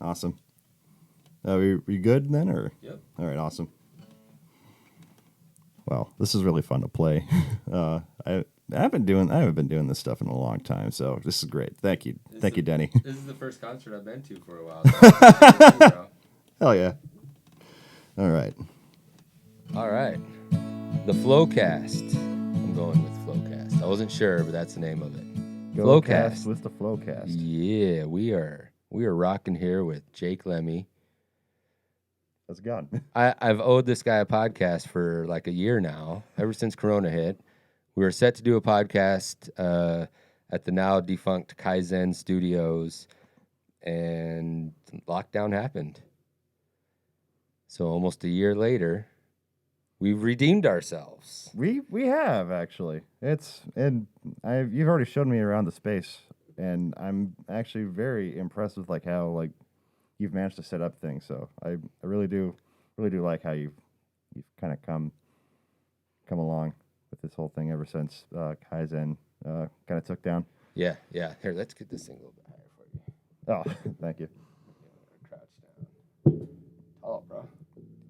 Awesome. We good then, or? Yep. All right, awesome. Well, this is really fun to play. I haven't been doing this stuff in a long time, so this is great. Thank you, Denny. This is the first concert I've been to for a while. So Hell yeah! All right. The FloWWCAST. I'm going with FloWWCAST. I wasn't sure, but that's the name of it. FloWWCAST with the FloWWCAST. Yeah, we are rocking here with Jake LEMME. How's it going? I've owed this guy a podcast for like a year now, ever since Corona hit. We were set to do a podcast at the now defunct Kaizen Studios, and lockdown happened. So almost a year later, we've redeemed ourselves. We have actually. You've already showed me around the space, and I'm actually very impressed with like how like you've managed to set up things. So I really do like how you've kind of come along with this whole thing ever since Kaizen kind of took down. Yeah. Here, let's get this thing a little bit higher for you. Oh, thank you. Crouch down. Oh, bro.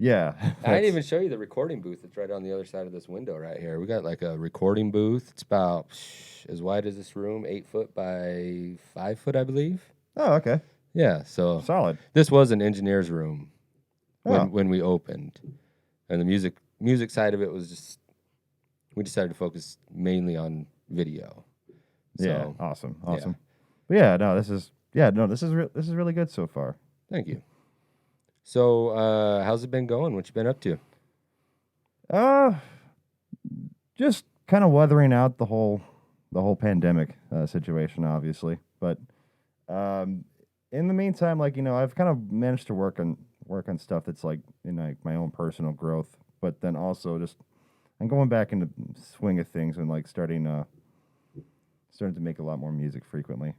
Yeah. I didn't even show you the recording booth that's right on the other side of this window right here. We got like a recording booth. It's about as wide as this room, 8 foot by 5 foot, I believe. Oh, okay. Yeah, so solid. This was an engineer's room when we opened, and the music side of it was just we decided to focus mainly on video. So, yeah, awesome. Yeah. But this is really good so far. Thank you. So, how's it been going? What you been up to? Just kind of weathering out the whole pandemic situation, obviously. But in the meantime, like I've kind of managed to work on stuff that's like in like my own personal growth. But then also just I'm going back into swing of things and like starting to make a lot more music frequently.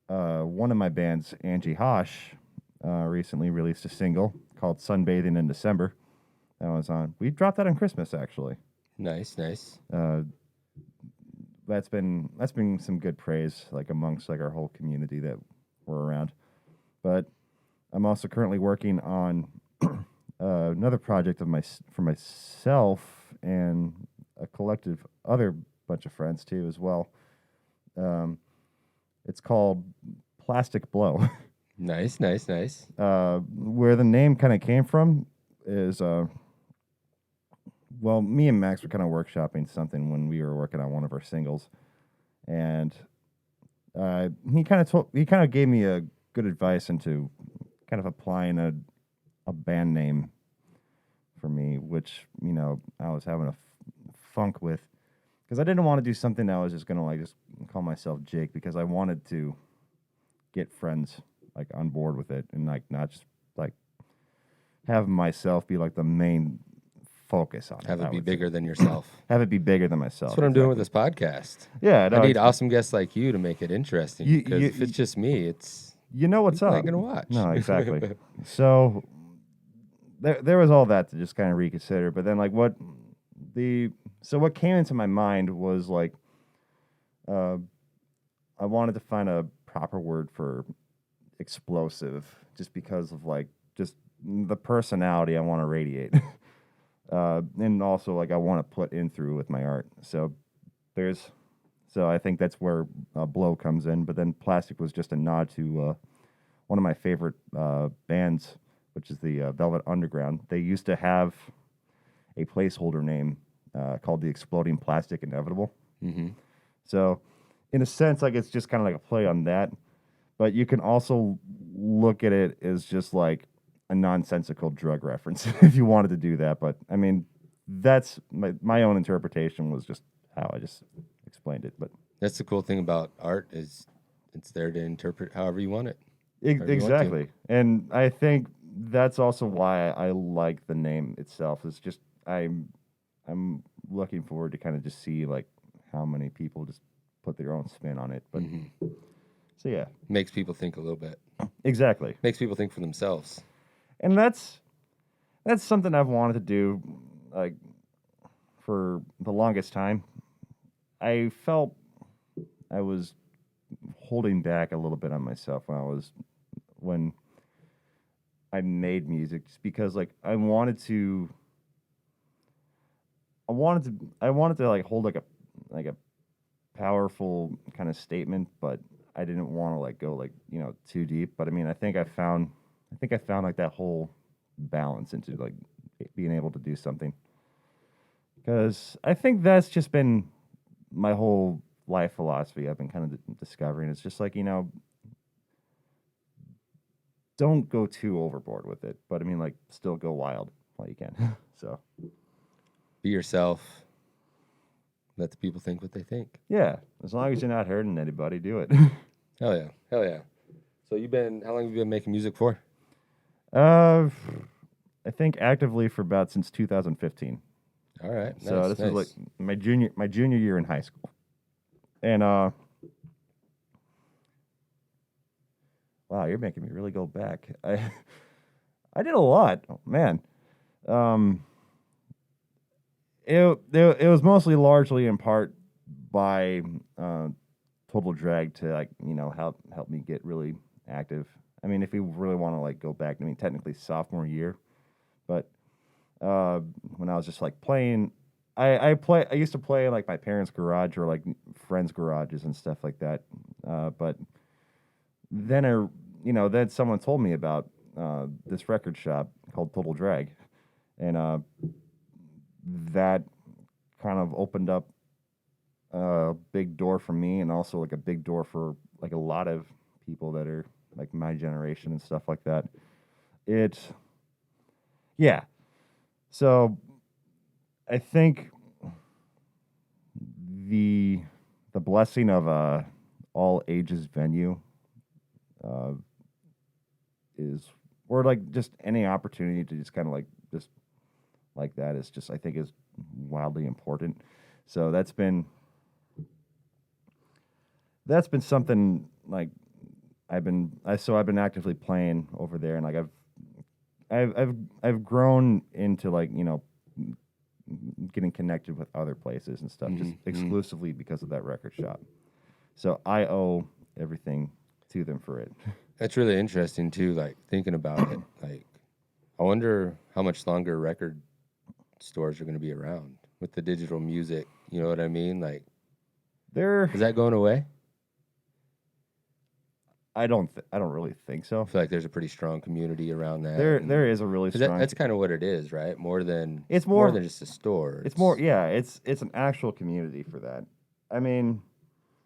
One of my bands, Angie Hosh, recently released a single called Sunbathing in December. That was on. We dropped that on Christmas, actually. Nice. That's been some good praise, like amongst like our whole community that we're around. But I'm also currently working on another project for myself and a collective other bunch of friends too as well. It's called Plastic Blow. Nice. Where the name kind of came from is, me and Max were kind of workshopping something when we were working on one of our singles, and he kind of gave me a good advice into kind of applying a band name for me, which I was having a funk with, because I didn't want to do something that I was just gonna like just call myself Jake, because I wanted to get friends like on board with it and like not just like have myself be like the main focus on it. Have it be bigger than yourself. Have it be bigger than myself. That's what I'm doing with this podcast. Yeah, I need awesome guests like you to make it interesting. Because if it's just me, it's what's up. Not gonna watch. No, exactly. So there was all that to just kind of reconsider. But then like what came into my mind was like I wanted to find a proper word for explosive, just because of like just the personality I want to radiate. And also like I want to put in through with my art. So I think that's where Blow comes in. But then Plastic was just a nod to one of my favorite bands, which is the Velvet Underground. They used to have a placeholder name called the Exploding Plastic Inevitable. Mm-hmm. So in a sense, like it's just kind of like a play on that. But you can also look at it as just like a nonsensical drug reference if you wanted to do that. But I mean, that's my own interpretation was just how I just explained it. But that's the cool thing about art is it's there to interpret however you want it. Exactly. And I think that's also why I like the name itself. It's just I'm looking forward to kind of just see like how many people just put their own spin on it. But so yeah, makes people think a little bit. Exactly. Makes people think for themselves. And that's something I've wanted to do like for the longest time. I felt I was holding back a little bit on myself when I made music just because like I wanted to like hold like a powerful kind of statement, but I didn't want to like go like, too deep. But I mean, I think I found like that whole balance into like being able to do something. Because I think that's just been my whole life philosophy I've been kind of discovering. It's just like, don't go too overboard with it, but I mean, like, still go wild while you can. So, Be yourself. Let the people think what they think. yeah, as long as you're not hurting anybody, do it. Hell yeah. Hell yeah. So how long have you been making music for? uh, I think actively for about since 2015. All right. So Nice, this nice. is like my junior year in high school, and wow, you're making me really go back. I did a lot, oh, man. Um, it was mostly largely in part by Total Drag to like help me get really active. I mean, if we really want to like go back, I mean technically sophomore year, but when I was just like playing, I used to play in like my parents' garage or like friends' garages and stuff like that. But then then someone told me about this record shop called Total Drag, and that kind of opened up a big door for me, and also like a big door for like a lot of people that are like my generation and stuff like that. It, yeah. So I think the the blessing of a all ages venue uh, is, or like just any opportunity to just kind of like just like that is just I think is wildly important. So that's been something like I've been actively playing over there, and like I've grown into like getting connected with other places and stuff just exclusively because of that record shop. So I owe everything to them for it. That's really interesting too, like thinking about it. Like I wonder how much longer record stores are going to be around with the digital music. You know what I mean? Like, There, is that going away? I don't really think so. I feel like there's a pretty strong community around that. There is a really 'cause strong. that's kind of what it is, right? It's more more than just a store. It's more, yeah. It's an actual community for that. I mean,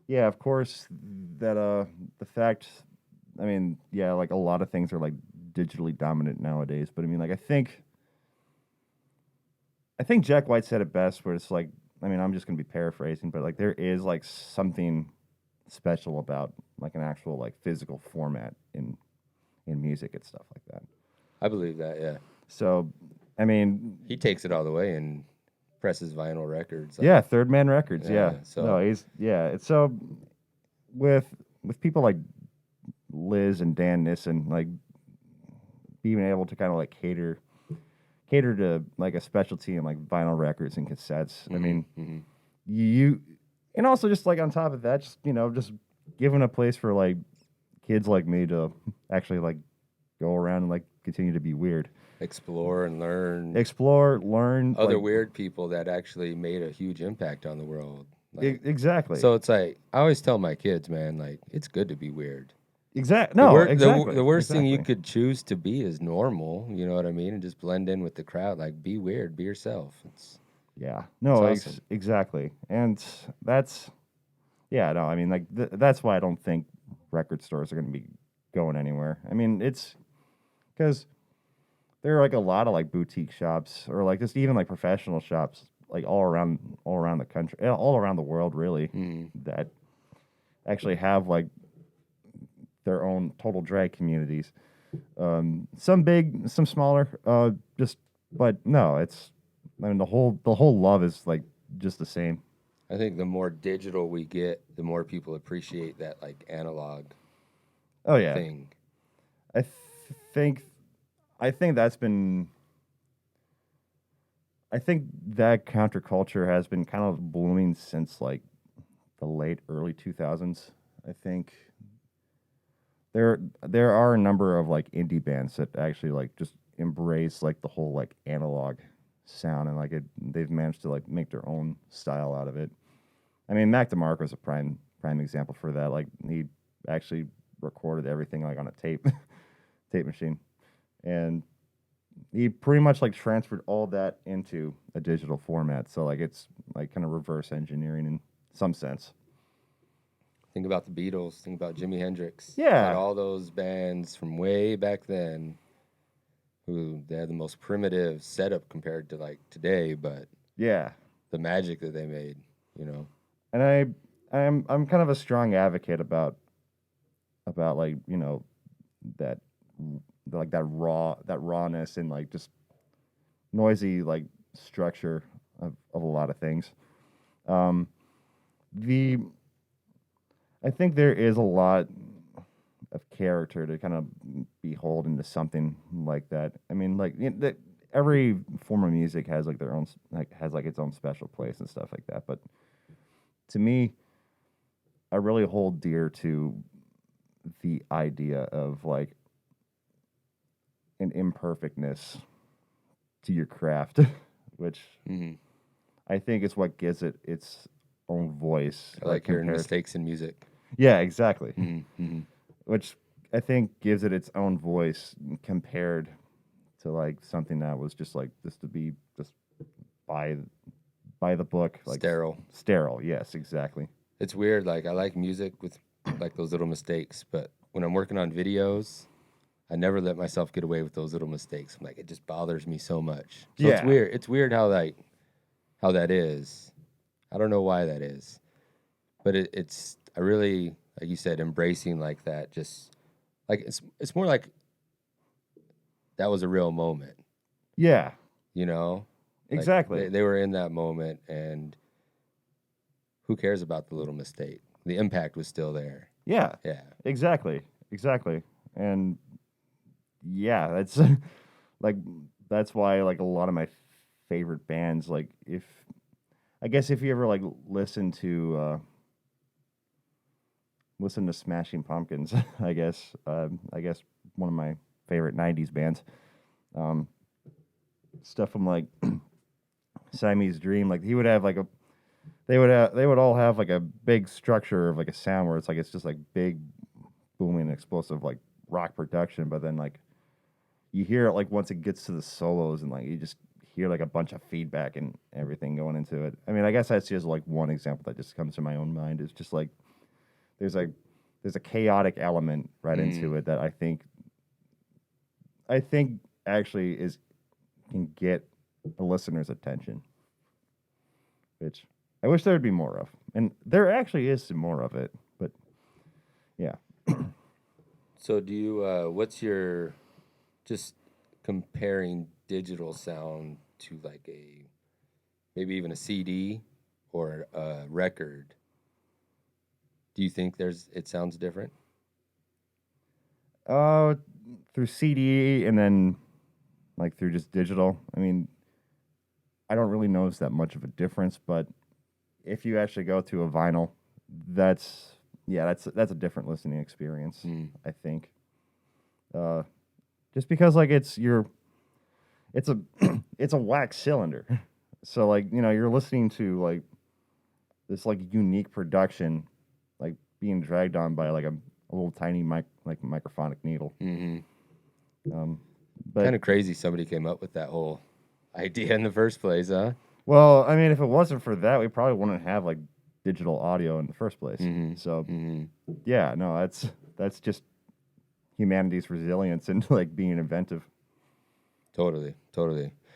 yeah, of course that the fact. I mean, yeah, like a lot of things are like digitally dominant nowadays. But I mean, like I think Jack White said it best, where it's like, I mean, I'm just gonna be paraphrasing, but like there is like something special about like an actual like physical format in music and stuff like that. I believe that. Yeah, So, I mean, he takes it all the way and presses vinyl records. Like, yeah, Third Man Records, yeah. So No, it's so with people like Liz and Dan Nissen, like being able to kind of like cater to like a specialty in like vinyl records and cassettes. I mean, you and also just like on top of that, just just giving a place for like kids like me to actually like go around and like continue to be weird, explore and learn learn other like, weird people that actually made a huge impact on the world. Like, exactly. so it's like I always tell my kids, man, like it's good to be weird. No, exactly. The worst thing you exactly. could choose to be is normal. You know what I mean? And just blend in with the crowd. Like, be weird, be yourself. Yeah. No, awesome. Exactly. And that's, yeah, no, I mean, like, that's why I don't think record stores are going to be going anywhere. I mean, it's because there are like a lot of like boutique shops or like just even like professional shops like all around the country, all around the world, really, that actually have like their own Total Drag communities. Some big, some smaller. But no, I mean, the whole love is like just the same. I think the more digital we get, the more people appreciate that like analog Oh yeah, thing. I think that's been. I think that counterculture has been kind of blooming since like the late early 2000s. I think there are a number of like indie bands that actually like just embrace like the whole like analog sound, and like they've managed to like make their own style out of it. I mean, Mac DeMarco is a prime example for that. Like he actually recorded everything like on a tape machine, and he pretty much like transferred all that into a digital format. So like it's like kind of reverse engineering in some sense. Think about the Beatles. Think about Jimi Hendrix. Yeah. And all those bands from way back then, who they had the most primitive setup compared to like today, but Yeah. the magic that they made, you know. And I'm kind of a strong advocate about like, you know, that like that rawness and like just noisy like structure of a lot of things. The I think there is a lot of character to kind of behold into something like that. I mean, like every form of music has like their own like has like its own special place and stuff like that. But to me, I really hold dear to the idea of like an imperfectness to your craft, which I think is what gives it its own voice. I like hearing mistakes in music. Yeah, exactly. Which I think gives it its own voice compared to like something that was just like just to be just by the book, like sterile. Yes, exactly. It's weird. Like I like music with like those little mistakes, but when I'm working on videos, I never let myself get away with those little mistakes. I'm like, it just bothers me so much. So it's weird. It's weird how that is. I don't know why that is, but it's I really, like you said, embracing like that. Just like it's more like that was a real moment. Yeah. You know. Exactly. Like they were in that moment, and who cares about the little mistake? The impact was still there. Yeah. Yeah. Exactly. And yeah, that's like that's why like a lot of my favorite bands, like if you ever like listen to Smashing Pumpkins, I guess one of my favorite '90s bands, stuff from like Siamese Dream, like he would have like they would all have like a big structure of like a sound where it's just like big booming explosive like rock production, but then like you hear it like once it gets to the solos and like you just hear like a bunch of feedback and everything going into it. I mean, I guess that's just like one example that just comes to my own mind. It's just like there's a chaotic element right into it that I think actually can get the listener's attention, which I wish there would be more of. And there actually is some more of it, but yeah. So do you, what's your, just comparing digital sound to like maybe even a CD or a record, do you think it sounds different? Through CD and then like through just digital. I mean, I don't really notice that much of a difference, but if you actually go to a vinyl, that's a different listening experience, I think. Just because like it's a it's a wax cylinder. So like, you know, you're listening to like this like unique production like being dragged on by like a little tiny microphonic needle. But kind of crazy somebody came up with that whole idea in the first place, huh? Well, I mean, if it wasn't for that, we probably wouldn't have like digital audio in the first place. So, yeah, no, that's just humanity's resilience and like being inventive. Totally.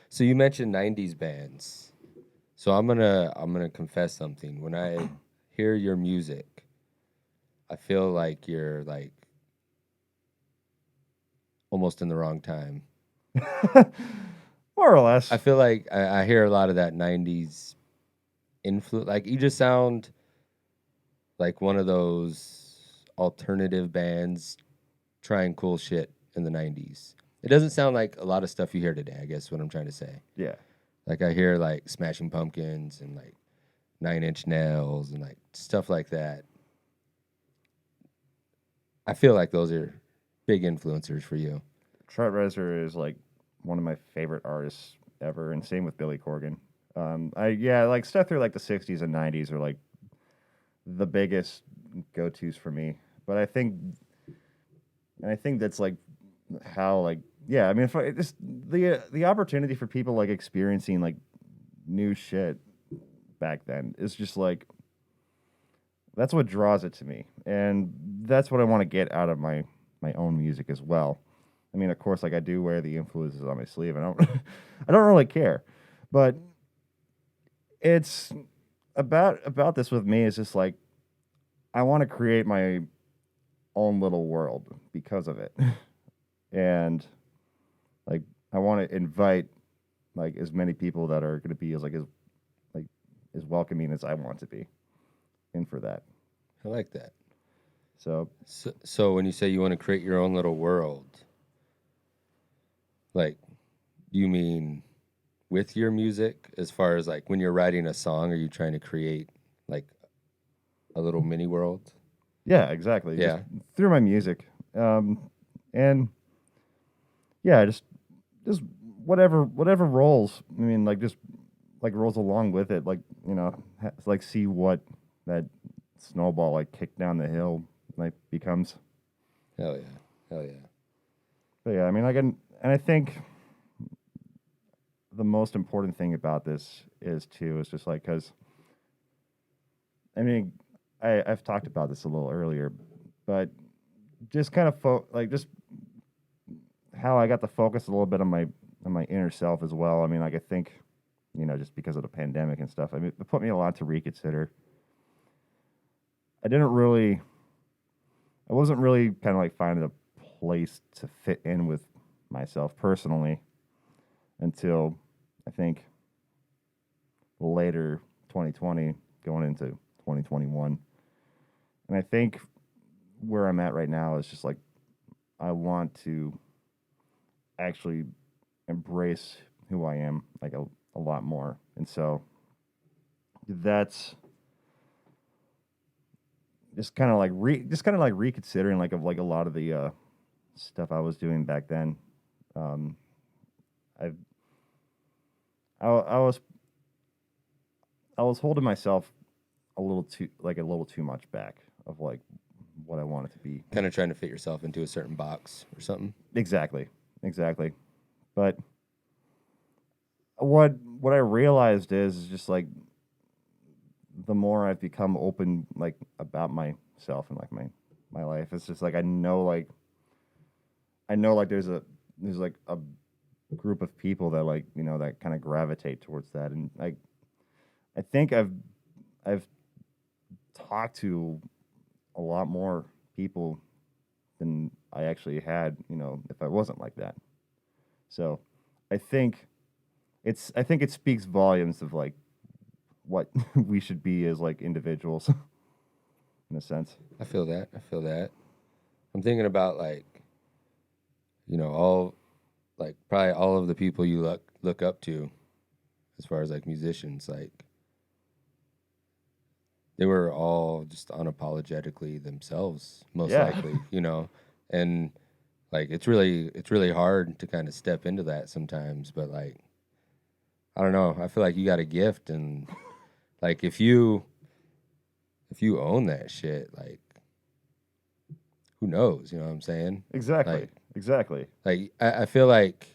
So you mentioned '90s bands. So I'm gonna confess something. When I hear your music, I feel like you're like almost in the wrong time. More or less. I feel like I hear a lot of that '90s influence. Like you just sound like one of those alternative bands trying cool shit in the '90s. It doesn't sound like a lot of stuff you hear today, I guess what I'm trying to say. Yeah. Like I hear like Smashing Pumpkins and like 9 Inch Nails and like stuff like that. I feel like those are big influencers for you. Trent Reznor is like one of my favorite artists ever, and same with Billy Corgan. Like stuff through like the '60s and '90s are like the biggest go tos for me. But I think that's like how like yeah. I mean, if I just the opportunity for people like experiencing like new shit back then is just like that's what draws it to me, and that's what I want to get out of my own music as well. I mean, of course, like I do wear the influences on my sleeve, and I don't I don't really care, but it's about this with me is just like I want to create my own little world because of it, and like I want to invite like as many people that are going to be like as welcoming as I want to be in for that. I like that. So So when you say you want to create your own little world, like, you mean with your music, as far as like when you're writing a song, are you trying to create like a little mini world? yeah, exactly. Just Yeah. through my music, and yeah, just whatever rolls. I mean, like just like rolls along with it. Like like see what that snowball like kick down the hill like becomes. Hell yeah. Hell yeah. But yeah, I mean, and I think the most important thing about this is too is just like because I mean I've talked about this a little earlier, but just kind of just how I got to focus a little bit on my inner self as well. I mean, like I think just because of the pandemic and stuff, I mean, it put me a lot to reconsider. I didn't really, I wasn't really kind of like finding a place to fit in with myself personally until I think later 2020 going into 2021. And I think where I'm at right now is just like I want to actually embrace who I am like a lot more. And so that's just kind of like reconsidering like of like a lot of the stuff I was doing back then. Um, I I was holding myself a little too much back of like what I wanted to be. Kind of trying to fit yourself into a certain box or something. Exactly, exactly. But what I realized is just like the more I've become open like about myself and like my life, it's just like I know like there's like a group of people that like that kind of gravitate towards that, and like I think I've talked to a lot more people than I actually had, if I wasn't like that. So I think I think it speaks volumes of like what we should be as like individuals in a sense. I feel that. I feel that. I'm thinking about like, all like probably all of the people you look up to as far as like musicians, like they were all just unapologetically themselves, most Yeah. likely, and like it's really hard to kind of step into that sometimes, but like I don't know, I feel like you got a gift, and like if you own that shit, like who knows, you know what I'm saying? Exactly. Like Exactly. I feel like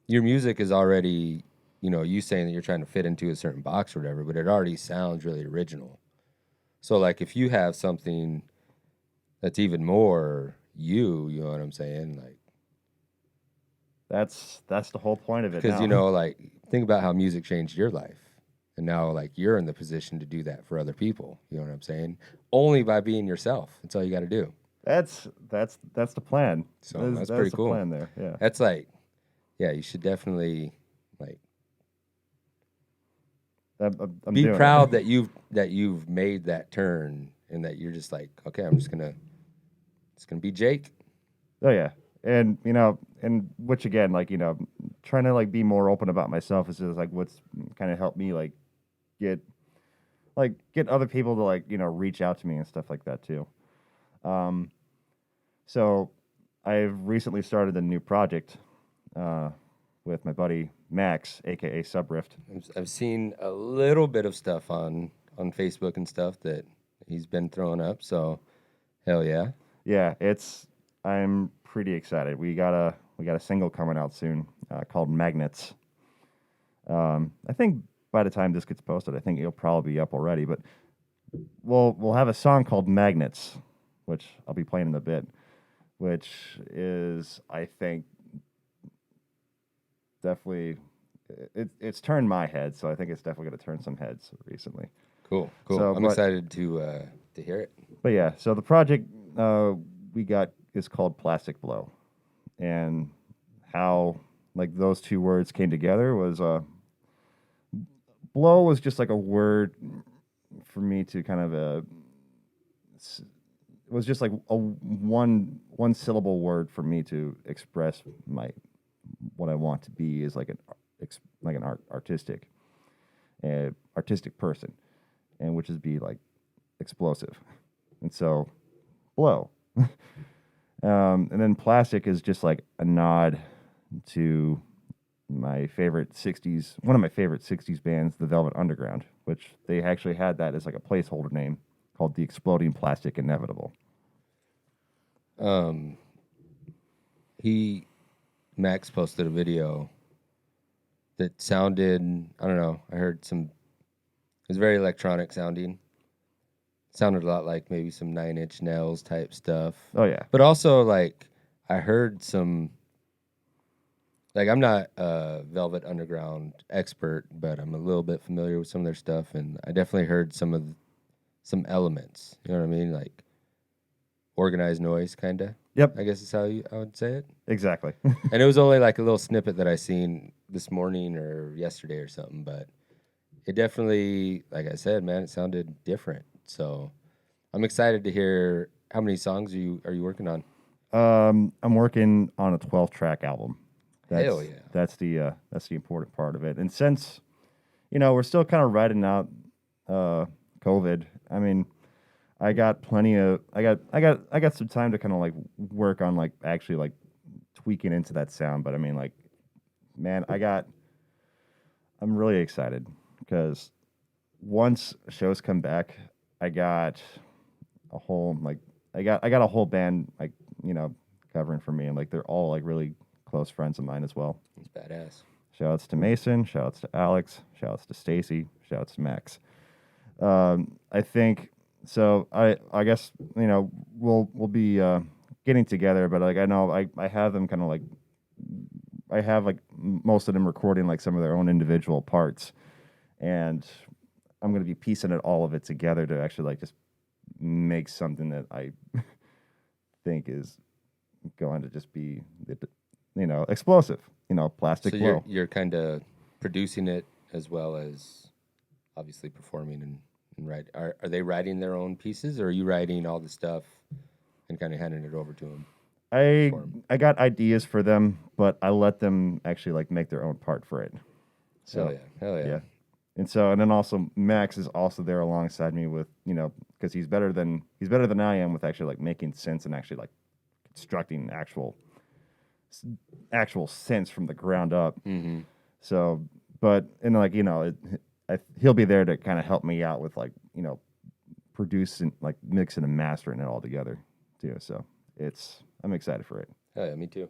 your music is already, you saying that you're trying to fit into a certain box or whatever, but it already sounds really original. So like if you have something that's even more you know what I'm saying? Like That's the whole point of it because now. like think about how music changed your life. And now like you're in the position to do that for other people. You know what I'm saying? Only by being yourself. That's all you got to do. That's the plan. So that's That's pretty the cool. plan there. Yeah. That's like, yeah, you should definitely like I'm be doing it. proud that you've made that turn and that you're just like, okay, it's gonna be Jake. Oh yeah, and and which again, like trying to like be more open about myself is just like what's kind of helped me get get other people to like reach out to me and stuff like that too. Um, So I've recently started a new project with my buddy Max, aka Subrift. I've seen a little bit of stuff on Facebook and stuff that he's been throwing up. So hell yeah. Yeah, I'm pretty excited. We got a single coming out soon called Magnets. I think by the time this gets posted, I think it'll probably be up already. But we'll have a song called Magnets, which I'll be playing in a bit, which is, I think, definitely it's turned my head, so I think it's definitely going to turn some heads recently. Cool. So, I'm excited to hear it. But yeah, so the project we got is called Plastic Blow, and how like those two words came together was blow was just like a word for me to kind of it was just like a one syllable word for me to express my what I want to be is like an artistic person, and which is be like explosive, and so blow. And then plastic is just like a nod to my favorite 60s, one of my favorite 60s bands, the Velvet Underground, which they actually had that as like a placeholder name called the Exploding Plastic Inevitable. Max posted a video that sounded, I don't know, I heard it was very electronic sounding. Sounded a lot like maybe some Nine Inch Nails type stuff. Oh yeah. But also like I heard some, like I'm not a Velvet Underground expert, but I'm a little bit familiar with some of their stuff, and I definitely heard some elements. You know what I mean? Like organized noise, kind of. Yep. I guess is how I would say it. Exactly. And it was only like a little snippet that I seen this morning or yesterday or something, but it definitely, like I said, man, it sounded different. So I'm excited to hear how many songs are you working on? I'm working on a 12-track album. Hell yeah. That's the important part of it. And since we're still kind of riding out COVID, I mean, I got some time to kind of like work on like actually like tweaking into that sound. But I mean, like, man, I'm really excited because once shows come back, I got a whole a whole band like covering for me, and like they're all like really close friends of mine as well. It's badass. Shout outs to Mason, shout outs to Alex, shout outs to Stacy, shout outs to Max. I think so. I guess we'll be getting together, but like I know I have them kind of like I have like most of them recording like some of their own individual parts, and I'm gonna be piecing all of it together to actually like just make something that I think is going to just be explosive. Plastic blow. So you're kind of producing it as well as obviously performing and write. Are they writing their own pieces, or are you writing all the stuff and kind of handing it over to them? I got ideas for them, but I let them actually like make their own part for it. So hell yeah. And then also Max is also there alongside me with because he's better than I am with actually like making sense and actually like constructing actual sense from the ground up. Mm-hmm. So, but and like he'll be there to kind of help me out with like producing, like mixing and mastering it all together too. So I'm excited for it. Oh yeah, me too.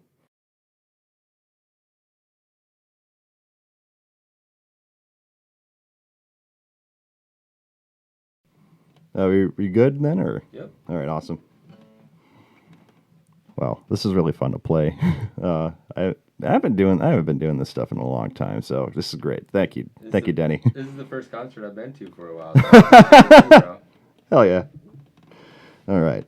We good then, or? Yep. All right, awesome. Well, this is really fun to play. I haven't been doing this stuff in a long time, so this is great. Thank you, Denny. This is the first concert I've been to for a while. So Hell yeah! All right.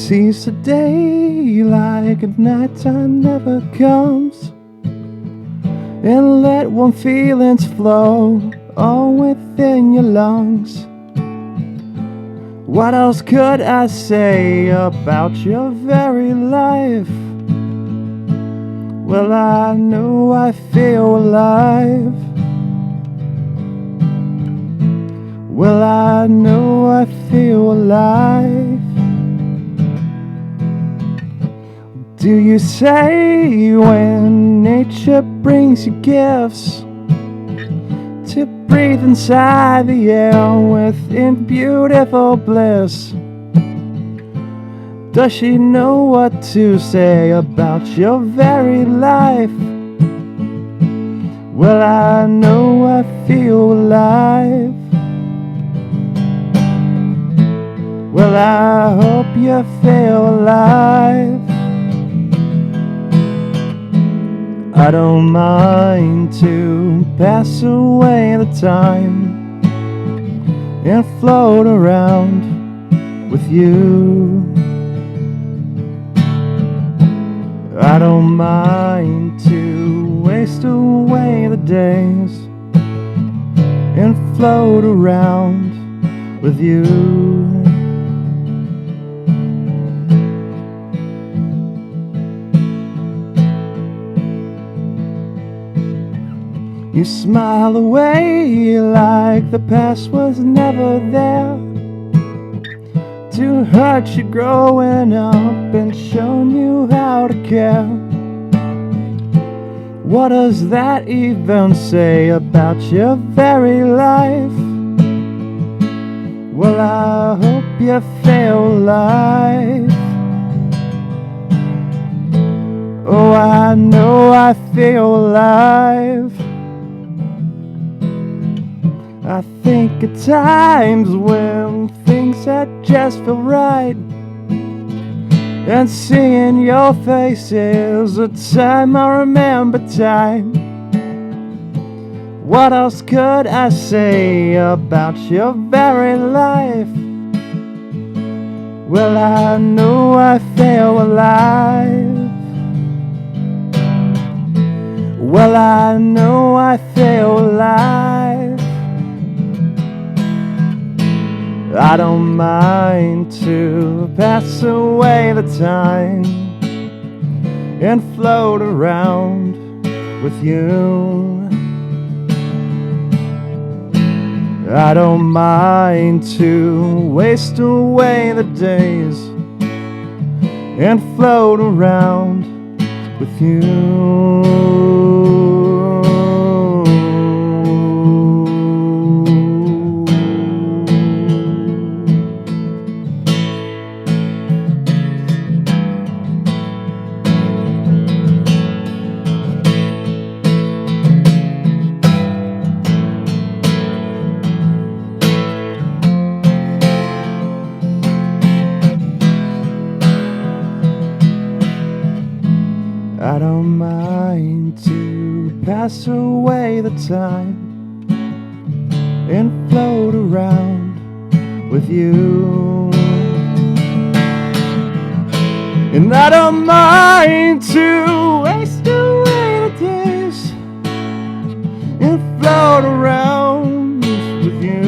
Seize the day like a nighttime never comes, and let warm feelings flow all within your lungs. What else could I say about your very life? Well, I know I feel alive. Well, I know I feel alive. Do you say when nature brings you gifts to breathe inside the air within beautiful bliss? Does she know what to say about your very life? Well, I know I feel alive. Well, I hope you feel alive. I don't mind to pass away the time and float around with you. I don't mind to waste away the days and float around with you. You smile away like the past was never there, to hurt you growing up and shown you how to care. What does that even say about your very life? Well, I hope you feel alive. Oh, I know I feel alive. I think at times when things that just feel right, and seeing your face is a time I remember time. What else could I say about your very life? Well, I know I feel alive. Well, I know I feel alive. I don't mind to pass away the time and float around with you. I don't mind to waste away the days and float around with you. I don't mind to pass away the time and float around with you. And I don't mind to waste away the days and float around with you.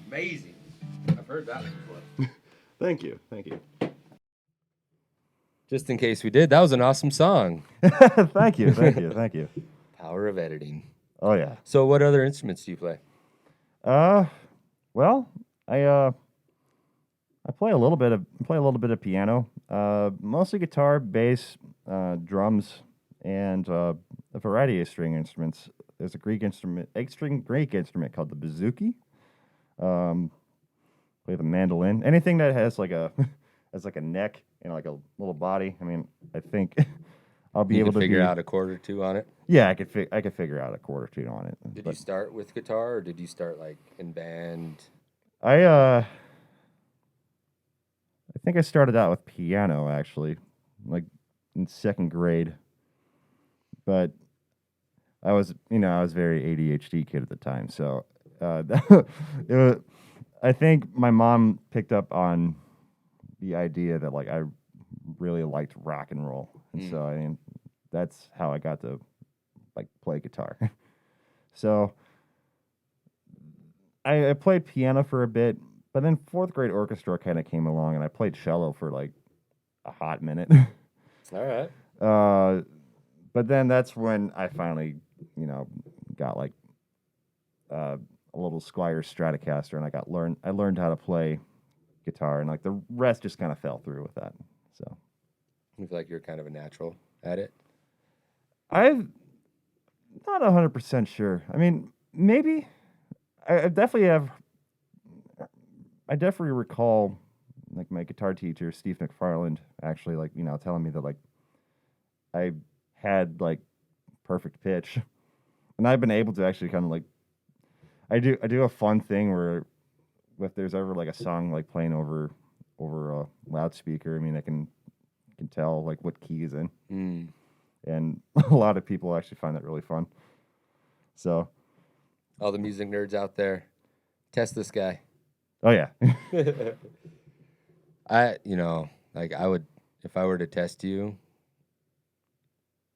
Amazing. I've heard that before. Thank you. Just in case we did, that was an awesome song. Thank you. Power of editing. Oh yeah. So what other instruments do you play? Well, I play a little bit of piano, mostly guitar, bass, drums, and a variety of string instruments. There's a eight-string Greek instrument called the bouzouki. Um, Play the mandolin. Anything that has like a has like a neck and like a little body. I mean, I think I'll be You able could to figure out a chord or two on it. Yeah, I could figure out a chord or two on it. Did But you start with guitar, or did you start like in band? I think I started out with piano actually, like in second grade. But I was very ADHD kid at the time, so it was, I think my mom picked up on the idea that like I really liked rock and roll, and so I mean that's how I got to like play guitar. So I played piano for a bit, but then fourth grade orchestra kind of came along, and I played cello for like a hot minute. All right. But then that's when I finally, got like a little Squire Stratocaster, and I learned how to play guitar, and like the rest just kind of fell through with that. So You feel like you're kind of a natural at it. I'm not 100% sure. I mean, maybe I definitely have. I definitely recall like my guitar teacher Steve McFarland actually like telling me that like I had like perfect pitch, and I've been able to actually kind of like I do a fun thing where if there's ever like a song like playing over a loudspeaker, I mean I can tell like what key is in, and a lot of people actually find that really fun. So All the music nerds out there, test this guy. oh yeah. I would, if I were to test you,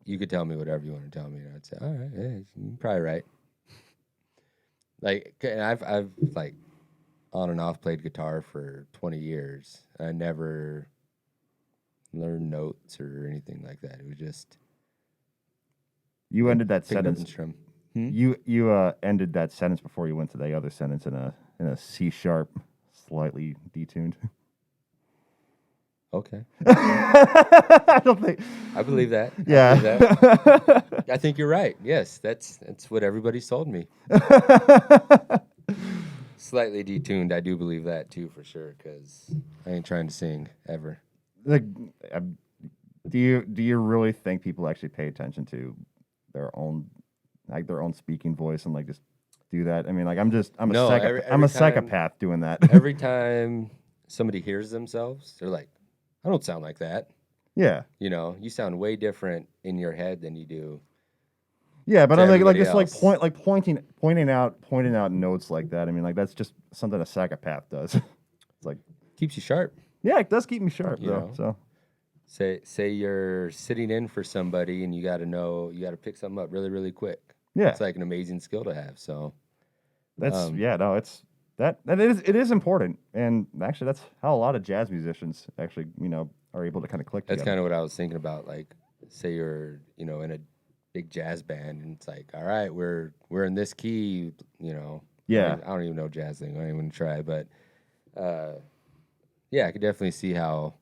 you could tell me whatever you want to tell me, and I'd say, all right, yeah, you're probably right. Like, and I've like on and off played guitar for 20 years. I never learned notes or anything like that. It was just You ended that picked up sentence. and strum. You ended that sentence before you went to the other sentence in a C sharp, slightly detuned. Okay, I don't think. I believe that. Yeah. I believe that. I think you're right. Yes, that's what everybody's told me. Slightly detuned. I do believe that too, for sure. Because I ain't trying to sing ever. Like, do you really think people actually pay attention to their own speaking voice and like just do that? I mean, like I'm No, a psychopath doing that. Every time somebody hears themselves, they're like, "I don't sound like that." Yeah. You sound way different in your head than you do. Yeah, but to I'm like everybody it's else. like pointing out notes like that. I mean, like that's just something a psychopath does. It's like Keeps you sharp. yeah, it does keep me sharp You though. know. So Say you're sitting in for somebody and you got to pick something up really, really quick. yeah, It's like an amazing skill to have. So that's it's it is important, and actually that's how a lot of jazz musicians actually are able to kind of click that's together. kind of what I was thinking about. Like, say you're in a big jazz band and it's like, all right, we're in this key. Yeah. I don't even know jazz thing. I don't even try, but yeah, I could definitely see how,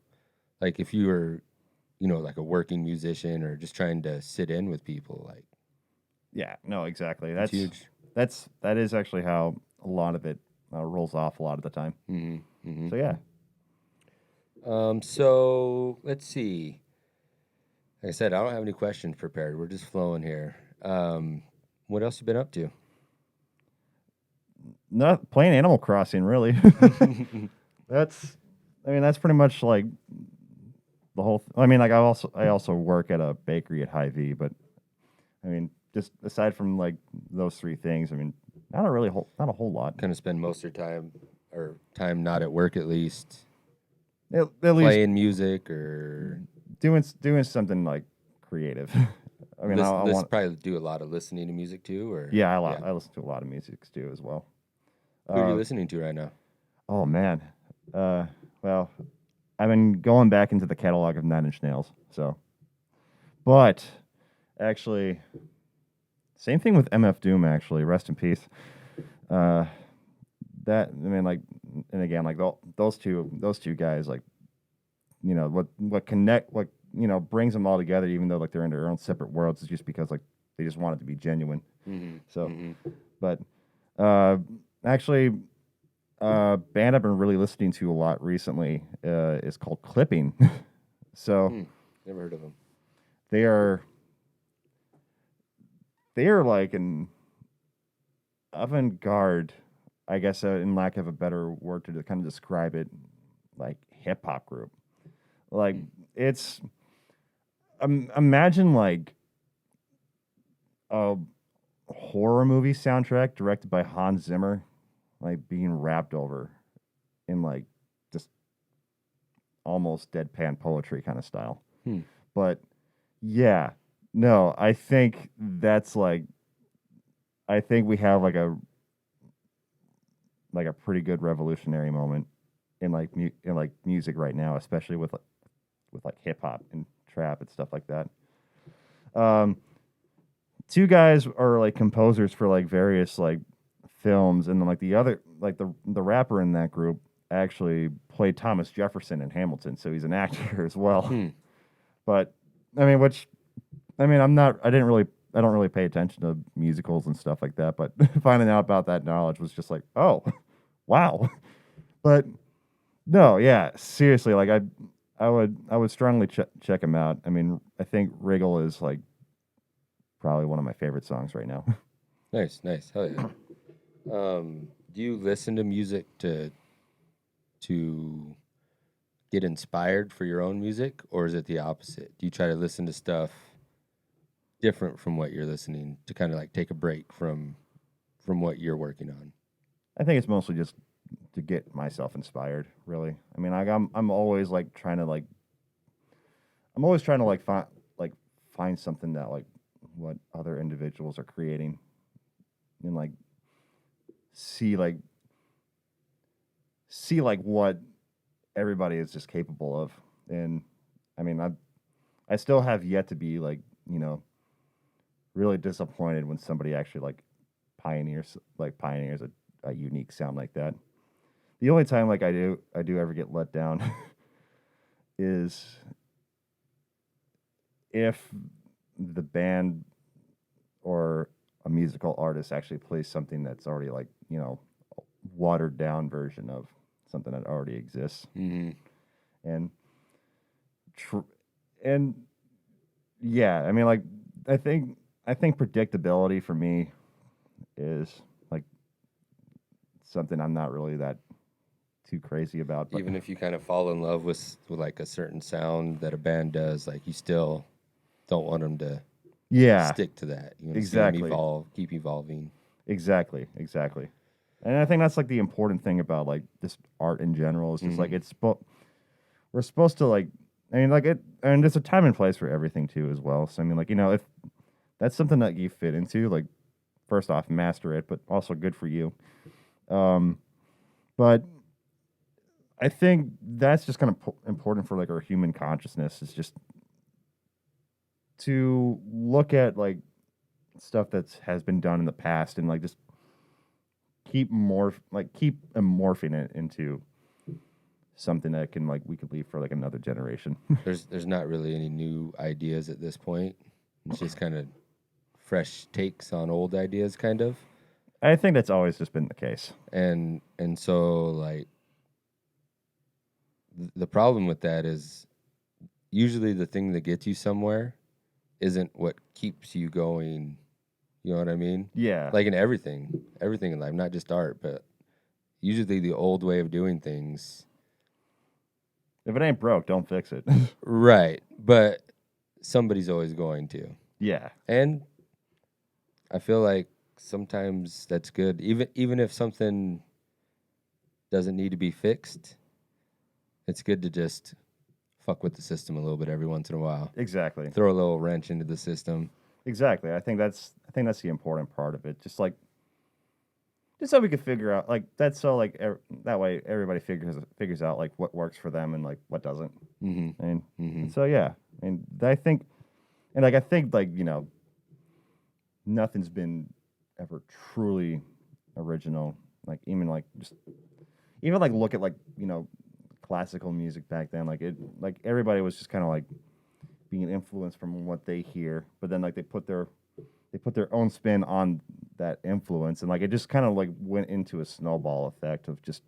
like, if you were, like a working musician or just trying to sit in with people, like, Yeah, no, exactly. it's huge. That is actually how a lot of it rolls off a lot of the time. Mm-hmm, mm-hmm. So yeah, So let's see. Like I said, I don't have any questions prepared. We're just flowing here. What else you been up to? not playing Animal Crossing really. That's pretty much like the whole. I mean, like I also work at a bakery at Hy-Vee, but I mean, just aside from like those three things, I mean, not a whole lot. Kind of spend most of your time not at work, at least At least playing music or doing something like creative. I mean, I want probably do a lot of listening to music too, or yeah, I listen to a lot of music too as well. Who are you listening to right now? Oh man, well, I've been going back into the catalog of Nine Inch Nails. So, but actually, same thing with MF Doom. Actually, rest in peace. That I mean, like, and again, like those two guys, like, what brings them all together, even though like they're in their own separate worlds, is just because like they just want it to be genuine. Mm-hmm. So, Mm-hmm. but actually, band I've been really listening to a lot recently is called Clipping. So Never heard of them. they are like an avant-garde, I guess, in lack of a better word to kind of describe it, like hip hop group. Like it's imagine like a horror movie soundtrack directed by Hans Zimmer, like being rapped over in like just almost deadpan poetry kind of style. But yeah, no, I think we have like a pretty good revolutionary moment in like music right now, especially with hip hop and trap and stuff like that. Two guys are like composers for like various like films, and then like the other like the rapper in that group actually played Thomas Jefferson in Hamilton, so he's an actor as well. But I mean, I don't really pay attention to musicals and stuff like that, but finding out about that knowledge was just like, oh, wow. But no, yeah, seriously, like I would strongly check him out. I mean, I think Wriggle is like probably one of my favorite songs right now. Nice. Hell yeah. Do you listen to music to get inspired for your own music, or is it the opposite? Do you try to listen to stuff different from what you're listening to kind of like take a break from what you're working on? I think it's mostly just to get myself inspired, really. I mean, I'm always like trying to like find something that like what other individuals are creating, and like see what everybody is just capable of. And I mean, I still have yet to be like, really disappointed when somebody actually like pioneers a unique sound like that. The only time like I do ever get let down is if the band or a musical artist actually plays something that's already like, watered down version of something that already exists. Mm-hmm. And and yeah, I mean, like I think predictability for me is like something I'm not really that too crazy about. But Even if you kind of fall in love with like a certain sound that a band does, like you still don't want them to stick to that. You want to see them evolve, keep evolving. Exactly. And I think that's like the important thing about like this art in general is just like we're supposed to like, I mean, like it, and there's a time and place for everything too as well. So I mean, like, if that's something that you fit into, like, first off, master it, but also good for you. But I think that's just kind of important for like our human consciousness, is just to look at like stuff that has been done in the past and like just keep morphing it into something that can like we could leave for like another generation. There's not really any new ideas at this point. It's just kind of fresh takes on old ideas, kind of. I think that's always just been the case. And so like the problem with that is usually the thing that gets you somewhere isn't what keeps you going. You know what I mean? Yeah. Like in everything in life, not just art, but usually the old way of doing things. If it ain't broke, don't fix it. Right. But somebody's always going to. Yeah. And I feel like sometimes that's good. Even if something doesn't need to be fixed, it's good to just fuck with the system a little bit every once in a while. Exactly. Throw a little wrench into the system. Exactly. I think that's the important part of it. Just so we could figure out like that's so like that way everybody figures out like what works for them and like what doesn't. Mm-hmm. And so yeah, and I think like nothing's been ever truly original. Like even like look at like classical music back then. Like everybody was just kind of like being influenced from what they hear, but then like they put their own spin on that influence, and like it just kind of like went into a snowball effect of just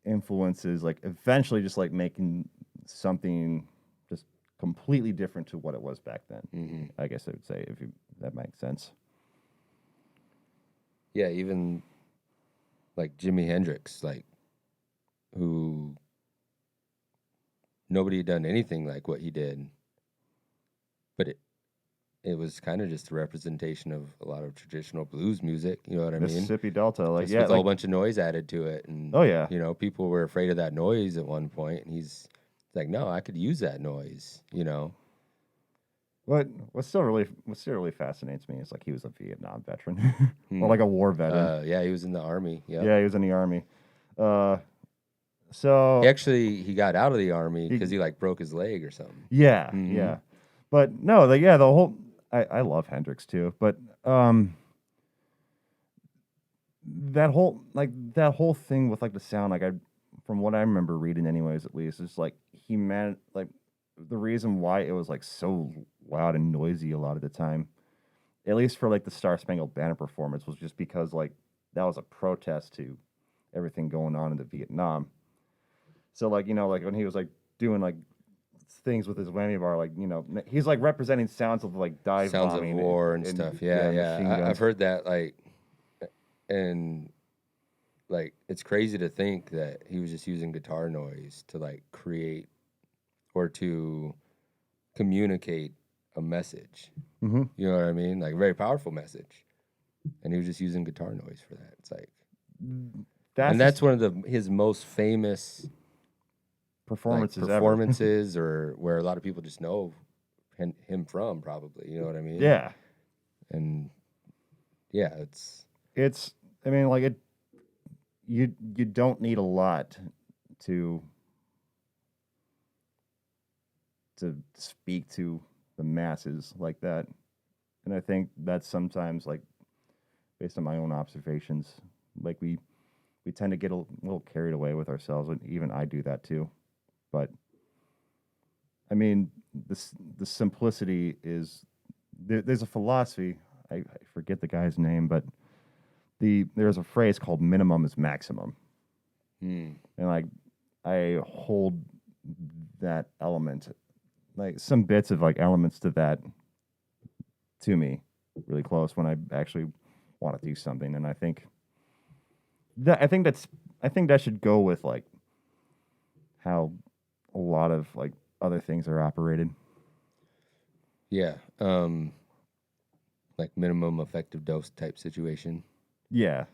influences, like eventually just like making something just completely different to what it was back then. Mm-hmm. I guess I would say, if that makes sense. Yeah, even like Jimi Hendrix, like who nobody had done anything like what he did, but it was kind of just a representation of a lot of traditional blues music. You know what I mean? Mississippi Delta, like Just yeah, with a like whole bunch of noise added to it, and oh yeah, you know, people were afraid of that noise at one point, and he's like, "No, I could use that noise." You know, what still really fascinates me is like he was a Vietnam veteran or like a war veteran. Yeah, he was in the army. Yep. Yeah, he was in the army. So He got out of the army because he like broke his leg or something. yeah, Mhm. yeah, but no, the whole I love Hendrix too, but that whole thing with like the sound, like from what I remember reading anyways, at least, it's like he meant like the reason why it was like so loud and noisy a lot of the time, at least for like the Star Spangled Banner performance, was just because like that was a protest to everything going on in the Vietnam. So like, like when he was like doing like things with his whammy bar, like, he's like representing sounds of like dive Sounds of bombing war and stuff. Yeah, machine yeah. guns. I've heard that, like, and like it's crazy to think that he was just using guitar noise to like create or to communicate a message. Mm-hmm. You know what I mean? Like a very powerful message, and he was just using guitar noise for that. It's like, that's one of his most famous performances performances, or where a lot of people just know him from, probably. You know what I mean? Yeah. And yeah, it's. I mean, like it. You don't need a lot to speak to the masses like that, and I think that's sometimes, like, based on my own observations, like we tend to get a little carried away with ourselves, and even I do that too. But I mean, the simplicity is there's a philosophy. I forget the guy's name, but there's a phrase called "minimum is maximum," and like I hold that element, like some bits of like elements to that, to me really close when I actually want to do something, and I think that should go with like how a lot of like other things are operated. Yeah. Like minimum effective dose type situation. Yeah.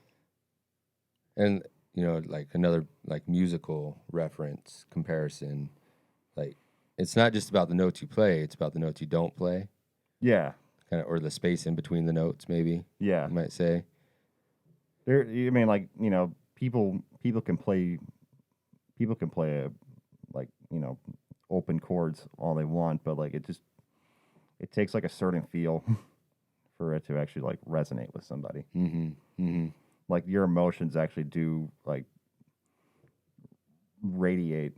And, like another like musical reference comparison, like it's not just about the notes you play, it's about the notes you don't play. Yeah. Kind of, or the space in between the notes, maybe. Yeah. You might say. I mean, like, people can play like, open chords all they want, but like it takes like a certain feel for it to actually like resonate with somebody. Mm-hmm. Mm-hmm. Like your emotions actually do like radiate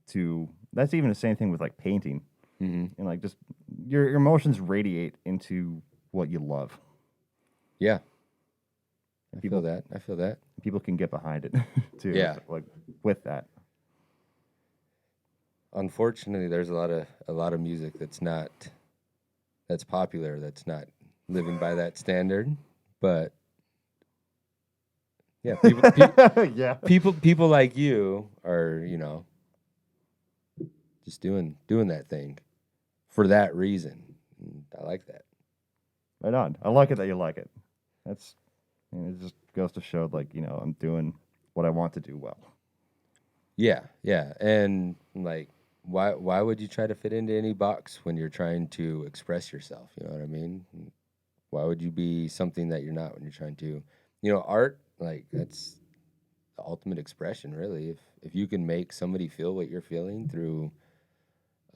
to. That's even the same thing with like painting, and like just your emotions radiate into what you love. Yeah, I feel that. People can get behind it too. Yeah, like with that. Unfortunately, there's a lot of music that's popular, that's not living by that standard. But yeah, people like you are, just doing that thing for that reason. And I like that. Right on. I like it that you like it. That's, it just goes to show, like, I'm doing what I want to do well. Yeah, yeah, and like, why would you try to fit into any box when you're trying to express yourself? You know what I mean? Why would you be something that you're not when you're trying to, art, like that's the ultimate expression, really. If you can make somebody feel what you're feeling through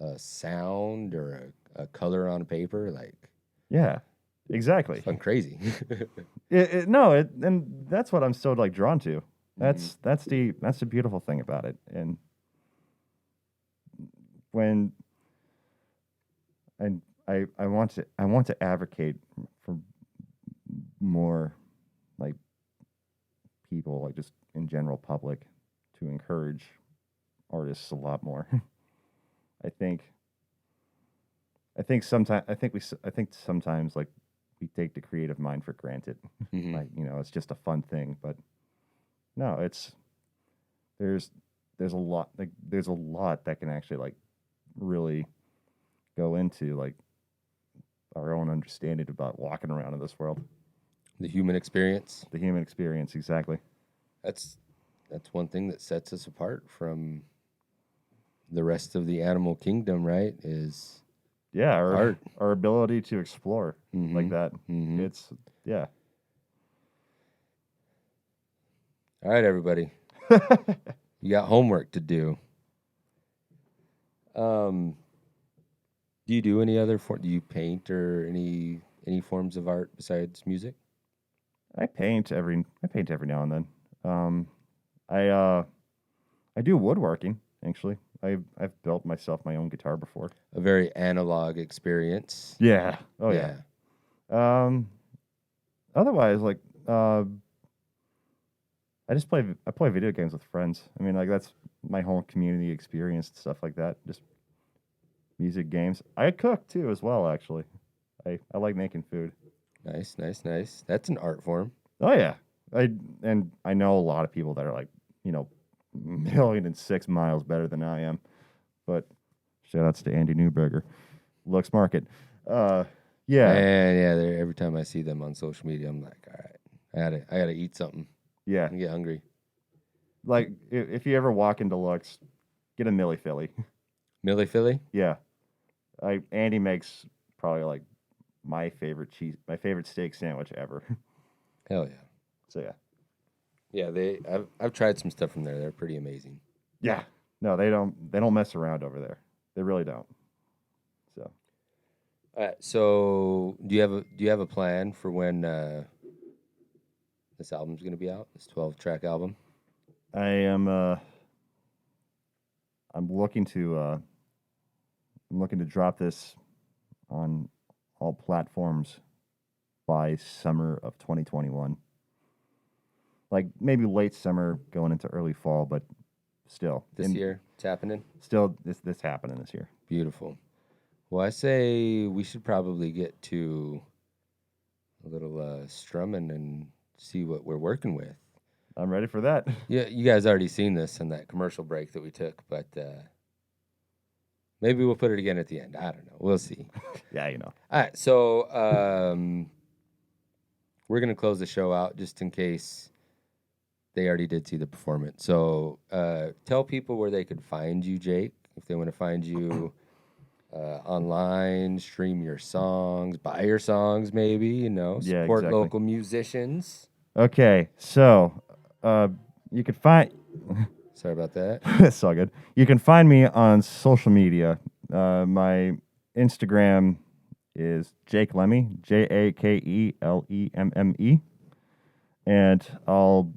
a sound or a color on paper, like, yeah, exactly. It's fun, crazy. And that's what I'm so like drawn to. That's the beautiful thing about it. And when and I want to advocate for more like people, like just in general public, to encourage artists a lot more. I think sometimes like we take the creative mind for granted. Mhm. Like, it's just a fun thing, but no, there's a lot, that can actually like really go into like our own understanding about walking around in this world. The human experience. The human experience, exactly. That's one thing that sets us apart from the rest of the animal kingdom, right? Is Yeah, art. our ability to explore like Mhm. that. Mhm. It's yeah. All right, everybody. You got homework to do. Do you do any other do you paint or any forms of art besides music? I paint every now and then. I do woodworking actually. I've built myself my own guitar before. A very analog experience. Yeah. Oh yeah. Otherwise, like I play video games with friends. I mean, like that's my whole community experience, stuff like that. Just music, games. I cook too as well, actually. I like making food. Nice, nice, nice. That's an art form. Oh yeah. I know a lot of people that are like, 1,006 miles better than I am. But shout outs to Andy Newberger. Lux Market. Yeah. Man, yeah, every time I see them on social media, I'm like, all right, I gotta eat something. Yeah. I get hungry. Like if you ever walk into Lux, get a Millie Philly. Millie Philly? Yeah. Andy makes probably like my favorite steak sandwich ever. Hell yeah. So yeah. Yeah, I've tried some stuff from there. They're pretty amazing. Yeah. No, they don't mess around over there. They really don't. So. All right. So do you have a plan for when this album's gonna be out? This 12-track album? I am I'm looking to drop this on all platforms by summer of 2021. Like maybe late summer going into early fall, but still. This year it's happening? Still this happening this year. Beautiful. Well, I say we should probably get to a little strumming and see what we're working with. I'm ready for that. Yeah, you guys already seen this in that commercial break that we took, but maybe we'll put it again at the end. I don't know. We'll see. Yeah, All right, so we're going to close the show out just in case they already did see the performance. So tell people where they could find you, Jake, if they want to find you online, stream your songs, buy your songs maybe, support exactly. local musicians. Okay, so you can find... Sorry about that. It's all good. You can find me on social media. My Instagram is Jake Lemme, JakeLemme, and I'll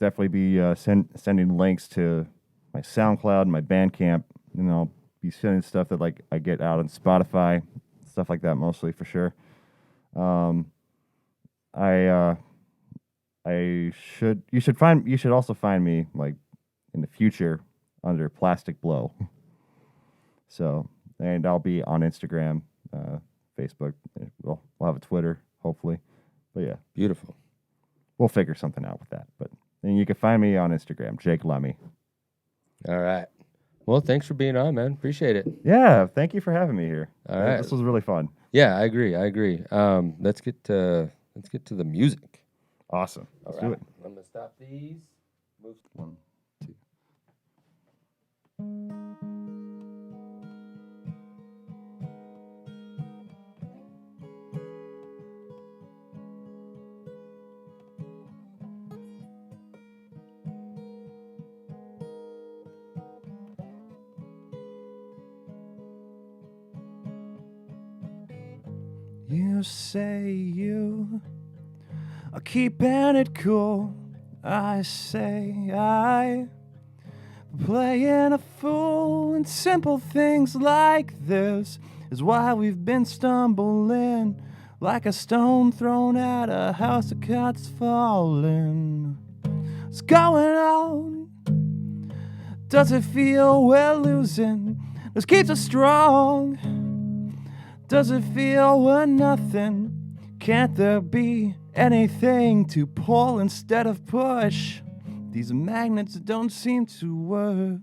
definitely be sending links to my SoundCloud, my Bandcamp, and I'll be sending stuff that like I get out on Spotify, stuff like that mostly for sure. You should also find me like in the future under Plastic Blow. So, and I'll be on Instagram, Facebook. We'll have a Twitter, hopefully. But yeah. Beautiful. We'll figure something out with that. But then you can find me on Instagram, Jake Lemme. All right. Well, thanks for being on, man. Appreciate it. Yeah, thank you for having me here. All right. This was really fun. Yeah, I agree. Let's get to the music. Awesome. Let's do it. I'm gonna stop these. Move 1, 2. You say you are keeping it cool. I say I Playing a fool and simple things like this is why we've been stumbling like a stone thrown at a house of cards falling. What's going on? Does it feel we're losing? This keeps us strong. Does it feel we're nothing? Can't there be anything to pull instead of push? These magnets don't seem to work.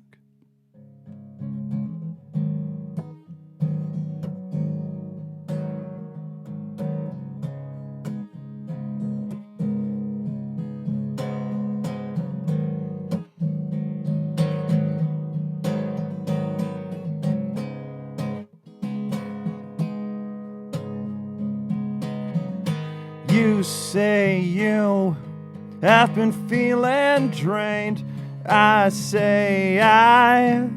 You say you have been feeling drained. I say I've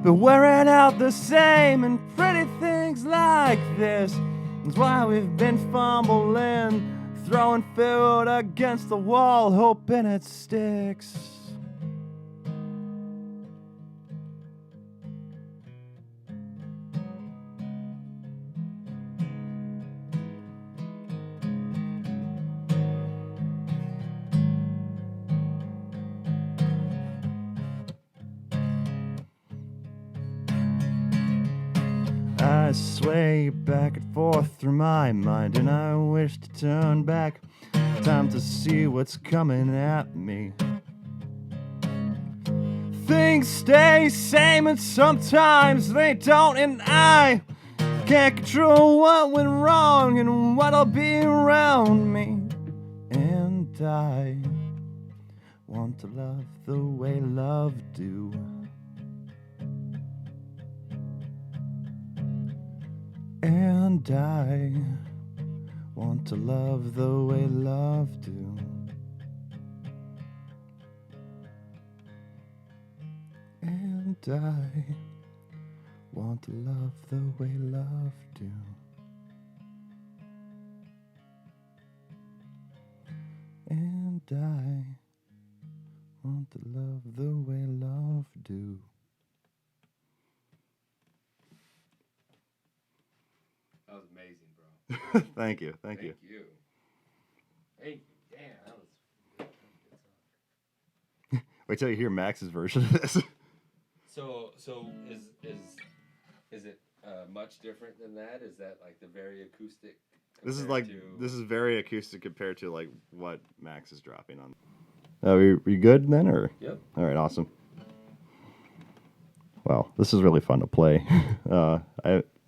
been wearing out the same, and pretty things like this is why we've been fumbling, throwing food against the wall, hoping it sticks. I sway back and forth through my mind, and I wish to turn back time to see what's coming at me. Things stay same and sometimes they don't, and I can't control what went wrong and what'll be around me. And I want to love the way love do. And I want to love the way love do. And I want to love the way love do. And I want to love the way love do. That was amazing, bro. Thank you. Thank you. Hey, damn, that was a good song. Wait till you hear Max's version of this. So is it much different than that? Is that like the very acoustic? This is compared like to- this is very acoustic compared to like what Max is dropping on. We good then, or? Yep. All right, awesome. Well, this is really fun to play. I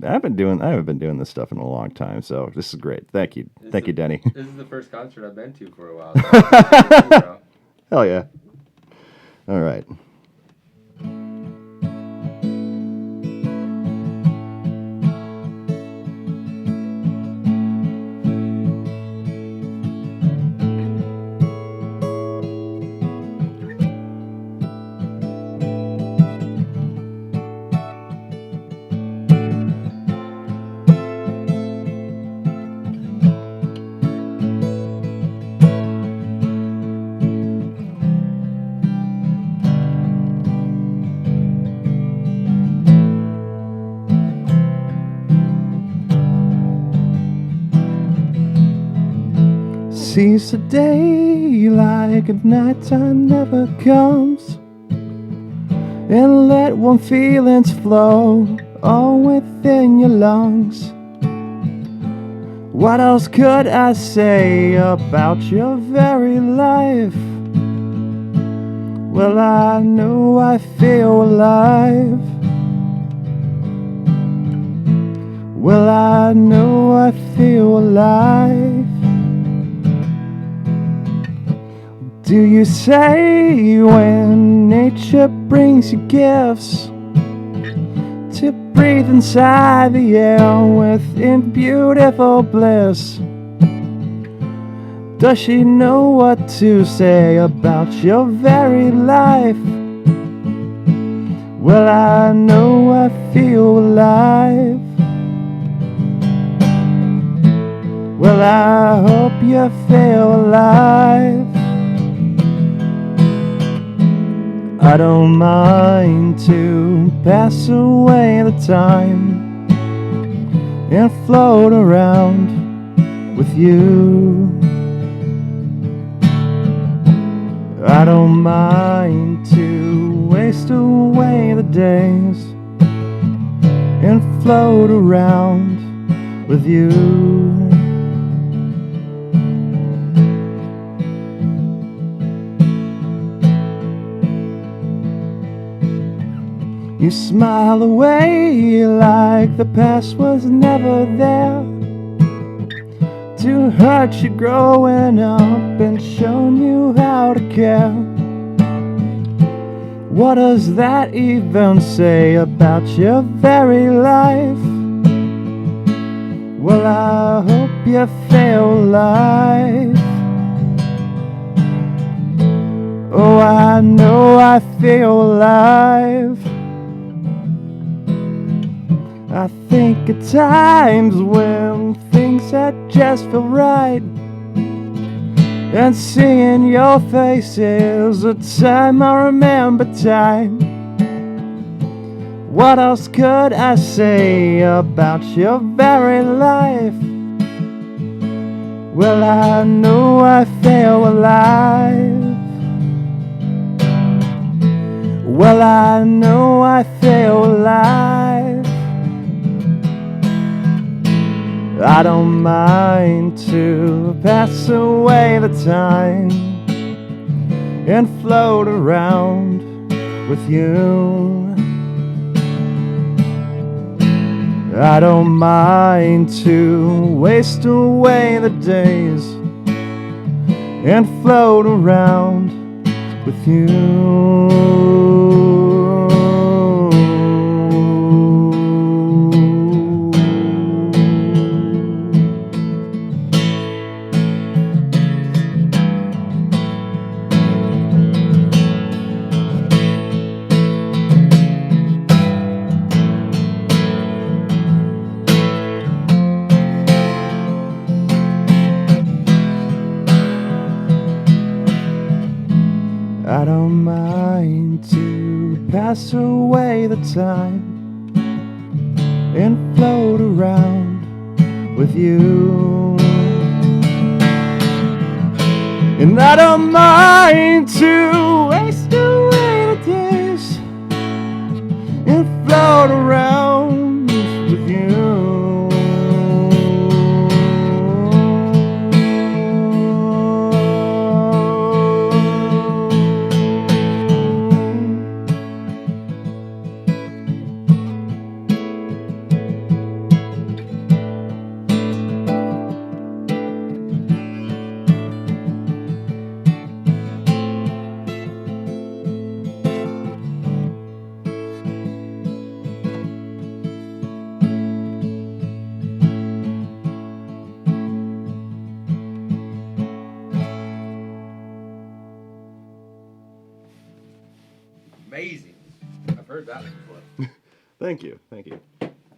haven't been doing this stuff in a long time, so this is great. Thank you, Denny. This is the first concert I've been to for a while. So Hell yeah! All right. Sees the day like a nighttime never comes, and let warm feelings flow all within your lungs. What else could I say about your very life? Well, I know I feel alive. Well, I know I feel alive. Do you say when nature brings you gifts to breathe inside the air within beautiful bliss? Does she know what to say about your very life? Well, I know I feel alive. Well, I hope you feel alive. I don't mind to pass away the time and float around with you. I don't mind to waste away the days and float around with you. You smile away like the past was never there, to hurt you growing up and shown you how to care. What does that even say about your very life? Well, I hope you feel alive. Oh, I know I feel alive. I think at times when things that just feel right, and seeing your face is a time I remember time. What else could I say about your very life? Well, I know I feel alive. Well, I know I feel alive. I don't mind to pass away the time and float around with you. I don't mind to waste away the days and float around with you. I don't mind to pass away the time and float around with you. And I don't mind to waste away the days and float around with you. Amazing. I've heard that before. Thank you. Thank you.